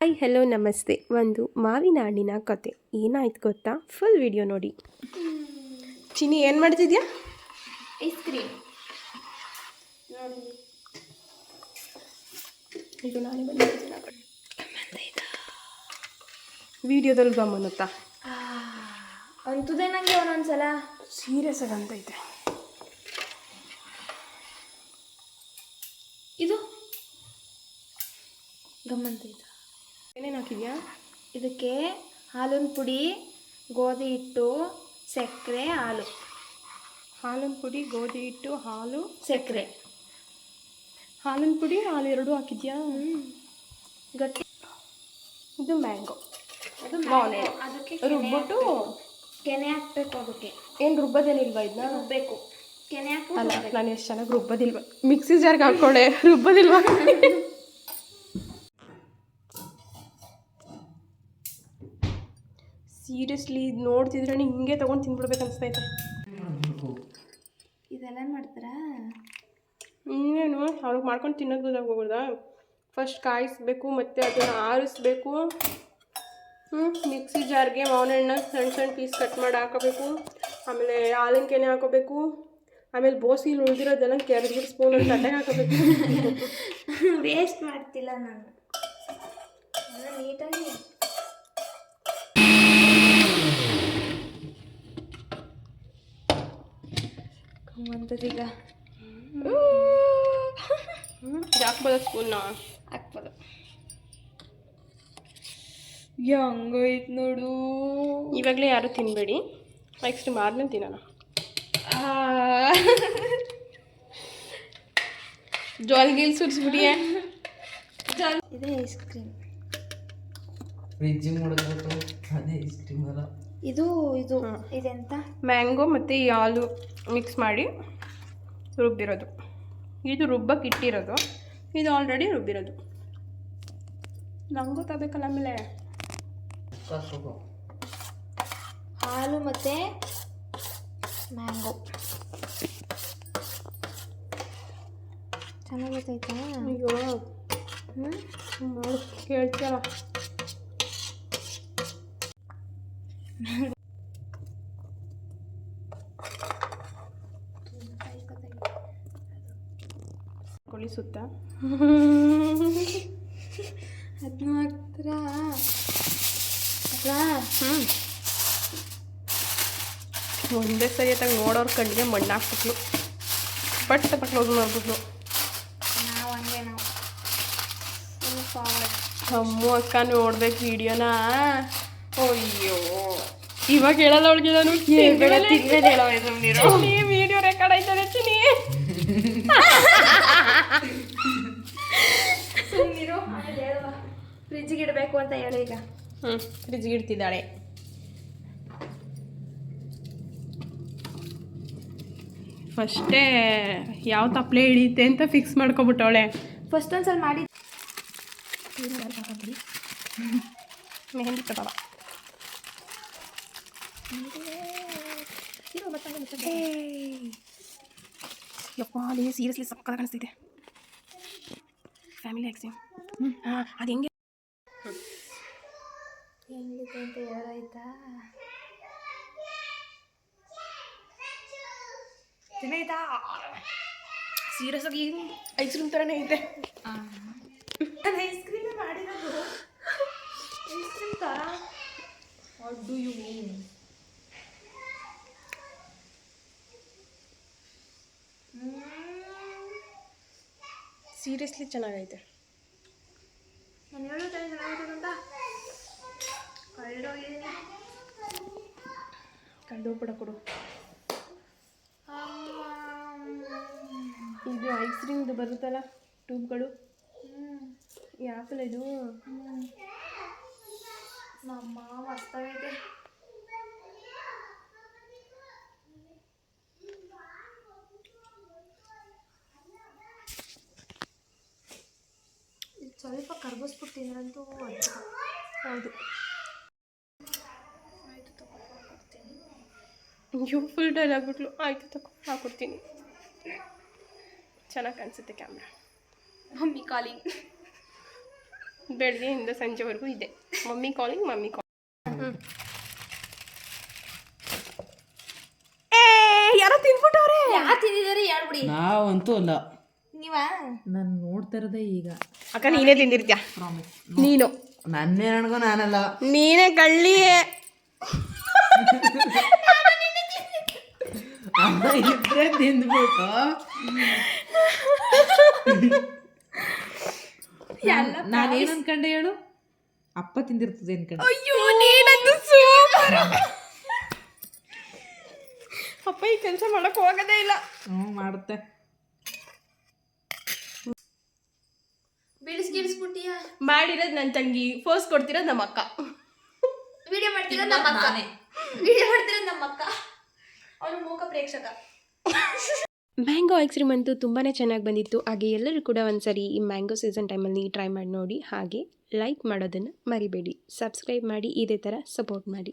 Hi hello ನಮಸ್ತೆ. ಒಂದು ಮಾವಿನ ಹಣ್ಣಿನ ಕತೆ. ಏನಾಯ್ತು ಗೊತ್ತಾ? ಫುಲ್ ವಿಡಿಯೋ ನೋಡಿ. ಚಿನಿ ಏನು ಮಾಡ್ತಿದ್ಯಾ? ಐಸ್ ಕ್ರೀಮ್ ಈಗ ನಾನೇ ಬಂದಿದ್ದೀನಿ. ವಿಡಿಯೋದಲ್ಲಿ ಗಮನುತ್ತಾ ಅಂತದೇ ನನಗೆ ಒಂದೊಂದ್ಸಲ ಸೀರಿಯಸ್ ಆಗಿ ಅಂತೈತೆ. ಇದು ಗಮ್ಮಂತೈತ. ಏನೇನು ಹಾಕಿದ್ಯಾ? ಇದಕ್ಕೆ ಹಾಲಿನ ಪುಡಿ, ಗೋಧಿ ಹಿಟ್ಟು, ಸಕ್ಕರೆ, ಹಾಲು. ಹಾಲಿನ ಪುಡಿ, ಗೋಧಿ ಹಿಟ್ಟು, ಹಾಲು, ಸಕ್ಕರೆ. ಹಾಲಿನ ಪುಡಿ ಹಾಲು ಎರಡೂ ಹಾಕಿದ್ಯಾ? ಗಟ್ಟಿ. ಇದು ಮ್ಯಾಂಗೋ. ಅದು ಮಾವಿನ ಅದಕ್ಕೆ ರುಬ್ಬಿಟ್ಟು ಕೆನೆ ಹಾಕ್ಬೇಕು. ಅದಕ್ಕೆ ಏನು ರುಬ್ಬೋದೇನಿಲ್ವಾ? ಇದನ್ನ ರುಬ್ಬೇಕು. ಕೆನೆ ಅಲ್ಲ, ಹಾಕ್ಬೇಕು. ನಾನು ಎಷ್ಟು ಚೆನ್ನಾಗಿ ರುಬ್ಬೋದಿಲ್ವ, ಮಿಕ್ಸಿ ಜಾರ್ಗೆ ಹಾಕ್ಕೊಂಡೆ, ರುಬ್ಬೋದಿಲ್ವಾ? ಸೀರಿಯಸ್ಲಿ ಇದು ನೋಡ್ತಿದ್ರೆ ಹಿಂಗೆ ತೊಗೊಂಡು ತಿನ್ಬಿಡ್ಬೇಕು ಅನಿಸ್ತೈತೆ. ಇದೆಲ್ಲ ಮಾಡ್ತಾರಾ? ಇನ್ನೇನು ಅವ್ರಿಗೆ ಮಾಡ್ಕೊಂಡು ತಿನ್ನೋದು ಗೊತ್ತಾಗೋಗ್ಬೋದಾ? ಫಸ್ಟ್ ಕಾಯಿಸ್ಬೇಕು, ಮತ್ತು ಅದನ್ನು ಆರಿಸ್ಬೇಕು. ಮಿಕ್ಸಿ ಜಾರ್ಗೆ ಮಾವಿನ ಹಣ್ಣು ಸಣ್ಣ ಸಣ್ಣ ಪೀಸ್ ಕಟ್ ಮಾಡಿ ಹಾಕೋಬೇಕು. ಆಮೇಲೆ ಹಾಲಿನ ಕೆನೆ ಹಾಕೋಬೇಕು. ಆಮೇಲೆ ಬೋಸಿಲಿ ಉಳಿದಿರೋದೆಲ್ಲ ಕೆರೆದು ಸ್ಪೂನಲ್ಲಿ ತಟ್ಟೆಗೆ ಹಾಕೋಬೇಕು. ವೇಸ್ಟ್ ಮಾಡ್ತಿಲ್ಲ ನಾನು ನೀಟಾಗಿ. ಈಗ ಹಾಕ್ಬೋದ ಸ್ಪೂನ್ನ? ಹಾಕ್ಬೋದು. ಹೆಂಗೈತೆ ನೋಡು. ಇವಾಗಲೇ ಯಾರು ತಿನ್ನಬೇಡಿ, ಐಸ್ ಕ್ರೀಮ್ ಆದ್ಮೇಲೆ ತಿನ್ನೋಣ. ಜೋಲ್ಗಿಲ್ ಸುರಿಸ್ಬಿಟ್ಟಿಯೇ? ಇದೇ ಐಸ್ ಕ್ರೀಮ್. ಫ್ರಿಜ್ಜಿಗೆ ಮಾಡಿದ್ಬಿಟ್ಟು ಅದೇ ಐಸ್ ಕ್ರೀಮ್ ಅಲ್ಲ ಇದು ಇದು ಇದೆಂತ? ಮ್ಯಾಂಗೋ ಮತ್ತು ಈ ಹಾಲು ಮಿಕ್ಸ್ ಮಾಡಿ ರುಬ್ಬಿರೋದು. ಇದು ರುಬ್ಬಕ್ಕೆ ಇಟ್ಟಿರೋದು, ಇದು ಆಲ್ರೆಡಿ ರುಬ್ಬಿರೋದು. ನಂಗೆ ಗೊತ್ತಾಗಬೇಕಲ್ಲ. ಆಮೇಲೆ ಹಾಲು ಮತ್ತು ಮ್ಯಾಂಗೋ ಚೆನ್ನಾಗಿ ಗೊತ್ತಾಯ್ತಾ? ಅಯ್ಯೋ ಮಾಡು, ಕೇಳ್ತೀಯಲ್ಲ. ಕೊಳಿ ಸುತ್ತ ಅದನ್ನು ಹಾಕ್ತೀರಾ? ಒಂದೇ ಸರಿಯಾಗಿ ನೋಡೋರು ಕಣ್ಣಿಗೆ ಮಣ್ಣು ಹಾಕ್ಬಿಟ್ಲು, ಬಟ್ ಕ್ಲೋಸ್ ಮಾಡಿಬಿಟ್ಲು. ನಾವು ಹಂಗೆ ನಾವು ಫಾರ್ವರ್ಡ್. ಅಮ್ಮು ಅಕ್ಕ ನೋಡ್ಬೇಕು ವಿಡಿಯೋನ. ಅಯ್ಯೋ ಇವಾಗ ಹೇಳಲ್ಲ ಅವಳಿಗೆ. ನಾನು ವಿಡಿಯೋ ರೆಕಾರ್ಡ್ ಆಯ್ತದೆ ಚಿನಿ. ಸುಮ್ಮನಿರು. ಫ್ರಿಜ್ಜಿಗೆ ಇಡಬೇಕು ಅಂತ ಹೇಳಿ ಈಗ. ಫ್ರಿಜ್ಗೆ ಇಡ್ತಿದ್ದಾಳೆ. ಫಸ್ಟೇ ಯಾವ ತಪ್ಪಲೆ ಹಿಡಿಯುತ್ತೆ ಅಂತ ಫಿಕ್ಸ್ ಮಾಡ್ಕೊಬಿಟ್ಟವಳೆ. ಫಸ್ಟ್ ಒಂದ್ಸಲ ಮಾಡಿ ಮೆಹಂದಿ ಕಟ್ಟವ. ಯಪ್ಪ ಅಲ್ಲಿ ಸೀರಿಯಸ್ಲಿ ಸಕ್ಕತ್ತಾಗಿ ಕಾಣಿಸ್ತಿದೆ. ಫ್ಯಾಮಿಲಿ ಆಕ್ಸಿಮ್. ಹಾಂ, ಅದು ಹೆಂಗೆ ಹೆಂಗಿದೆ ಅಂತ ಹೇಳಾಯ್ತಾ? ಚೆನ್ನಾಯ್ತಾ? ಸೀರಿಯಸ್ ಆಗಿ ಐಸ್ ಕ್ರೀಮ್ ಥರನೇ ಐತೆ. ನಾನು ಐಸ್ ಕ್ರೀಮ್ ಮಾಡಿರೋದು. ಐಸ್ ಕ್ರೀಮ್ ಥರ. What do you mean? Seriously ಚೆನ್ನಾಗೈತೆ. ನಾನು ಹೇಳೋ ಟೈಮ್ ಚೆನ್ನಾಗಿರ್ತದೆ ಅಂತ ಕಳ್ದೋಗಿದ್ದೀನಿ. ಕಳ್ದೋಗ್ಬಿಡ ಕೊಡು. ಇದು ಐಸ್ ಕ್ರೀಮ್ದು ಬರುತ್ತಲ್ಲ ಟ್ಯೂಬ್ಗಳು. ಈ ಆ್ಯಪಲ್ ಇದು ನಮ್ಮ ಮಸ್ತಾಗೈತೆ. ಸ್ವಲ್ಪ ಕರ್ಗಿಸ್ಬಿಟ್ಟು ತಿಂದ್ರಂತೂ ಅದ್ಭುತ. ಹೌದು. ಆಯಿತು ತಗೊಡ್ತೀನಿ. ಯು ಫುಲ್ ಡಲ್ ಆಗ್ಬಿಟ್ಲು. ಆಯಿತು ತಗೋ ಹಾಕ್ಕೊಡ್ತೀನಿ. ಚೆನ್ನಾಗಿ ಕಾಣಿಸುತ್ತೆ ಕ್ಯಾಮ್ರಾ. Mummy calling. ಬೆಳಗ್ಗೆಯಿಂದ ಸಂಜೆವರೆಗೂ ಇದೆ. ಮಮ್ಮಿ ಕಾಲಿಂಗ್ ಯಾರೋ ತಿನ್ಬಿಟ್ಟವ್ರೆ. ಯಾರು ತಿಂದಿದ್ದಾರೆ ಹೇಳ್ಬಿಡಿ. ನಾವಂತೂ ಅಲ್ಲ, ನೀವಾ? ನಾನು ನೋಡ್ತಾ ಇರೋದೇ ಈಗ. ಅಕ್ಕ ನೀನೇ ತಿಂದಿರ್ತೀಯ. ನೀನು ನನ್ನೇ ನನಗೂ ನಾನಲ್ಲ. ನೀನೇ ಕಳ್ಳಿ. ಅಮ್ಮ ಇಬ್ಬರೇ ತಿಂದ್ಬಿಟ್ಟು ನಾನೇನು ಅನ್ಕಂಡೆ ಹೇಳು, ಅಪ್ಪ ತಿಂದಿರ್ತದೆ ಅನ್ಕಂಡೆ. ಅಯ್ಯೋ ನೀನಂತೂ ಸೂಪರ್. ಅಪ್ಪ ಈ ಕೆಲಸ ಮಾಡಕ್ ಹೋಗೋದೇ ಇಲ್ಲ. ಮಾಡುತ್ತೆ. ಬೀಳಿಸ್ಬಿಟ್ಟಿಯಾ? ಮಾಡಿರೋದು ನನ್ನ ತಂಗಿ, ಫೋರ್ಸ್ ಕೊಡ್ತಿರೋದು ನಮ್ಮ ಅಕ್ಕ. ವಿಡಿಯೋ ಮಾಡ್ತಿರೋದು ನಮ್ಮ ಅಕ್ಕ. ವಿಡಿಯೋ ಮಾಡ್ತಿರೋದು ನಮ್ಮ ಅಕ್ಕ. ಅವನು ಮೂಕ ಪ್ರೇಕ್ಷಕ. ಮ್ಯಾಂಗೋ ಐಸ್ ಕ್ರೀಮ್ ಅಂತೂ ತುಂಬಾ ಚೆನ್ನಾಗಿ ಬಂದಿತ್ತು. ಹಾಗೆ ಎಲ್ಲರೂ ಕೂಡ ಒಂದ್ಸರಿ ಈ ಮ್ಯಾಂಗೋ ಸೀಸನ್ ಟೈಮಲ್ಲಿ ಟ್ರೈ ಮಾಡಿ ನೋಡಿ. ಹಾಗೆ ಲೈಕ್ ಮಾಡೋದನ್ನು ಮರಿಬೇಡಿ, ಸಬ್ಸ್ಕ್ರೈಬ್ ಮಾಡಿ, ಇದೇ ಥರ ಸಪೋರ್ಟ್ ಮಾಡಿ.